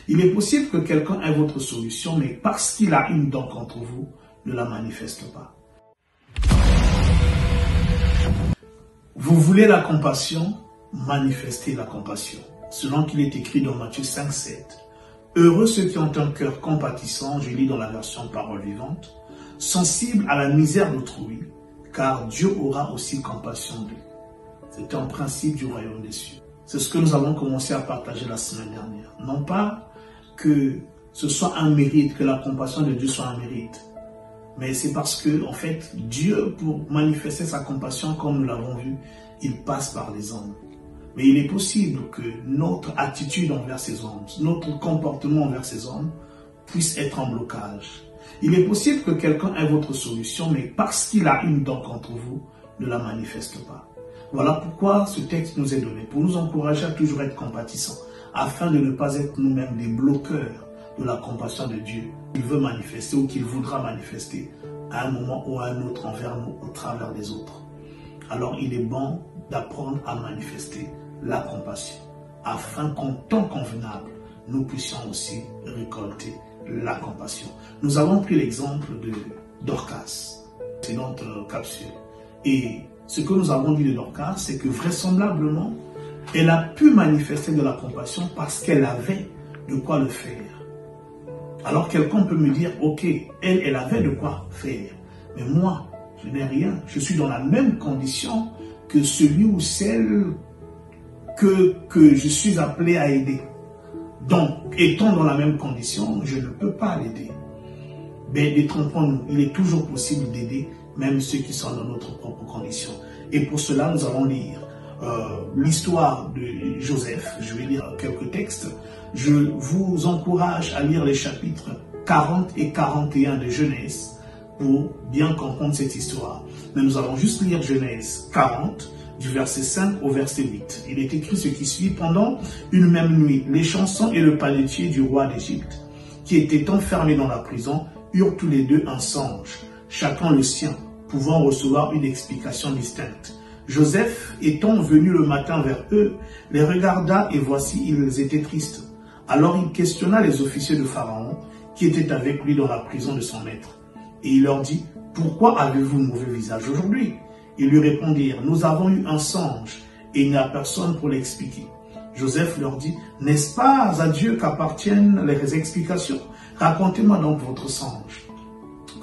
Il est possible que quelqu'un ait votre solution, mais parce qu'il a une dent contre vous, ne la manifeste pas. Vous voulez la compassion, manifestez la compassion. Selon qu'il est écrit dans Matthieu 5, 7. Heureux ceux qui ont un cœur compatissant, je lis dans la version Parole vivante, sensible à la misère d'autrui, car Dieu aura aussi compassion d'eux. C'est un principe du royaume des cieux. C'est ce que nous avons commencé à partager la semaine dernière. Non pas que ce soit un mérite, que la compassion de Dieu soit un mérite, mais c'est parce que, en fait, Dieu, pour manifester sa compassion, comme nous l'avons vu, il passe par les hommes. Mais il est possible que notre attitude envers ces hommes, notre comportement envers ces hommes, puisse être en blocage. Il est possible que quelqu'un ait votre solution, mais parce qu'il a une dent contre vous, ne la manifeste pas. Voilà pourquoi ce texte nous est donné, pour nous encourager à toujours être compatissants, afin de ne pas être nous-mêmes des bloqueurs de la compassion de Dieu qu'il veut manifester ou qu'il voudra manifester à un moment ou à un autre envers nous au travers des autres. Alors il est bon d'apprendre à manifester la compassion, afin qu'en temps convenable, nous puissions aussi récolter la compassion. Nous avons pris l'exemple de Dorcas, c'est notre capsule. Et ce que nous avons dit de Dorcas, c'est que vraisemblablement, elle a pu manifester de la compassion parce qu'elle avait de quoi le faire. Alors quelqu'un peut me dire, ok, elle avait de quoi faire, mais moi, je n'ai rien. Je suis dans la même condition que celui ou celle que je suis appelé à aider. Donc, étant dans la même condition, je ne peux pas l'aider. Mais détrompons-nous, il est toujours possible d'aider même ceux qui sont dans notre propre condition. Et pour cela, nous allons lire l'histoire de Joseph. Je vais lire quelques textes. Je vous encourage à lire les chapitres 40 et 41 de Genèse pour bien comprendre cette histoire. Mais nous allons juste lire Genèse 40, du verset 5 au verset 8. Il est écrit ce qui suit. Pendant une même nuit, les chansons et le panetier du roi d'Égypte, qui étaient enfermés dans la prison, eurent tous les deux un songe, chacun le sien, pouvant recevoir une explication distincte. Joseph, étant venu le matin vers eux, les regarda et voici, ils étaient tristes. Alors il questionna les officiers de Pharaon, qui étaient avec lui dans la prison de son maître. Et il leur dit, « Pourquoi avez-vous mauvais visage aujourd'hui ?» Ils lui répondirent, « Nous avons eu un songe, et il n'y a personne pour l'expliquer. » Joseph leur dit, « N'est-ce pas à Dieu qu'appartiennent les explications? Racontez-moi donc votre songe. »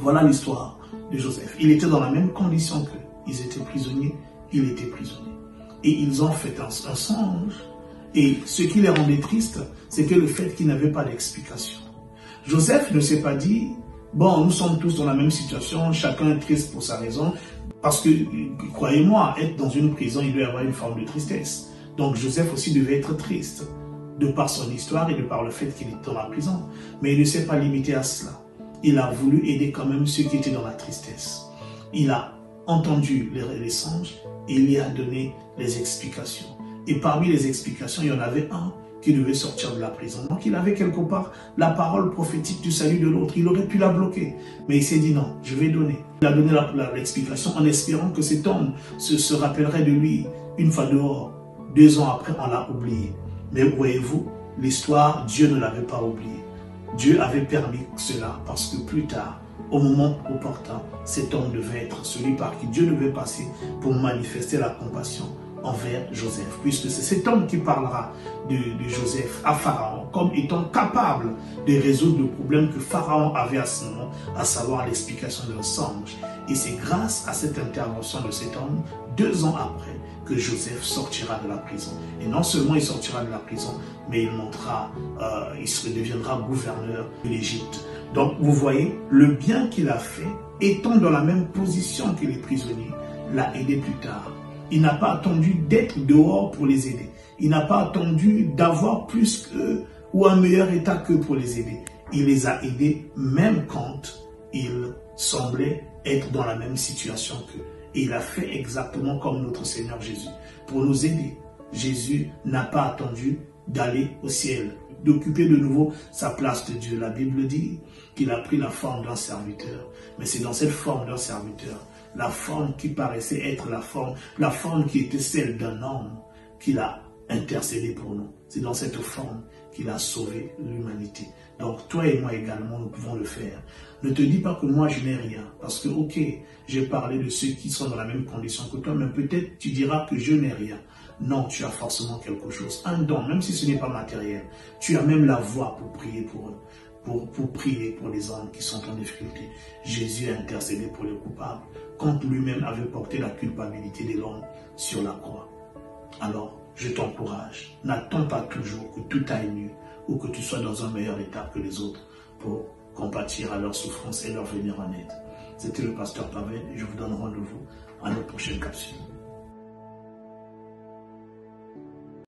Voilà l'histoire de Joseph. Il était dans la même condition qu'eux. Ils étaient prisonniers, il était prisonnier. Et ils ont fait un songe. Et ce qui les rendait tristes, c'était le fait qu'ils n'avaient pas d'explication. Joseph ne s'est pas dit, bon, nous sommes tous dans la même situation, chacun est triste pour sa raison, parce que, croyez-moi, être dans une prison, il doit y avoir une forme de tristesse. Donc Joseph aussi devait être triste, de par son histoire et de par le fait qu'il est dans la prison. Mais il ne s'est pas limité à cela. Il a voulu aider quand même ceux qui étaient dans la tristesse. Il a entendu les songes et il y a donné les explications. Et parmi les explications, il y en avait un qui devait sortir de la prison. Donc il avait quelque part la parole prophétique du salut de l'autre. Il aurait pu la bloquer. Mais il s'est dit non, je vais donner. Il a donné l'explication en espérant que cet homme se rappellerait de lui une fois dehors. 2 ans après, on l'a oublié. Mais voyez-vous, l'histoire, Dieu ne l'avait pas oublié. Dieu avait permis cela parce que plus tard, au moment opportun, cet homme devait être celui par qui Dieu devait passer pour manifester la compassion envers Joseph, puisque c'est cet homme qui parlera de Joseph à Pharaon comme étant capable de résoudre le problème que Pharaon avait à ce moment, à savoir l'explication d'un songe. Et c'est grâce à cette intervention de cet homme, 2 ans après, que Joseph sortira de la prison. Et non seulement il sortira de la prison, mais il deviendra gouverneur de l'Égypte. Donc vous voyez, le bien qu'il a fait, étant dans la même position que les prisonniers, l'a aidé plus tard. Il n'a pas attendu d'être dehors pour les aider. Il n'a pas attendu d'avoir plus qu'eux ou un meilleur état qu'eux pour les aider. Il les a aidés même quand ils semblaient être dans la même situation qu'eux. Et il a fait exactement comme notre Seigneur Jésus. Pour nous aider, Jésus n'a pas attendu d'aller au ciel, d'occuper de nouveau sa place de Dieu. La Bible dit qu'il a pris la forme d'un serviteur. Mais c'est dans cette forme d'un serviteur, la forme qui paraissait être la forme qui était celle d'un homme, qu'il a intercédé pour nous. C'est dans cette forme qu'il a sauvé l'humanité. Donc toi et moi également, nous pouvons le faire. Ne te dis pas que moi je n'ai rien, parce que ok, j'ai parlé de ceux qui sont dans la même condition que toi, mais peut-être tu diras que je n'ai rien. Non, tu as forcément quelque chose, un don, même si ce n'est pas matériel. Tu as même la voix pour prier pour eux, pour prier pour les hommes qui sont en difficulté. Jésus a intercédé pour les coupables, quand lui-même avait porté la culpabilité de l'homme sur la croix. Alors, je t'encourage, n'attends pas toujours que tout aille mieux ou que tu sois dans un meilleur état que les autres pour compatir à leur souffrance et leur venir en aide. C'était le pasteur Pavel et je vous donne rendez-vous à notre prochaine capsule.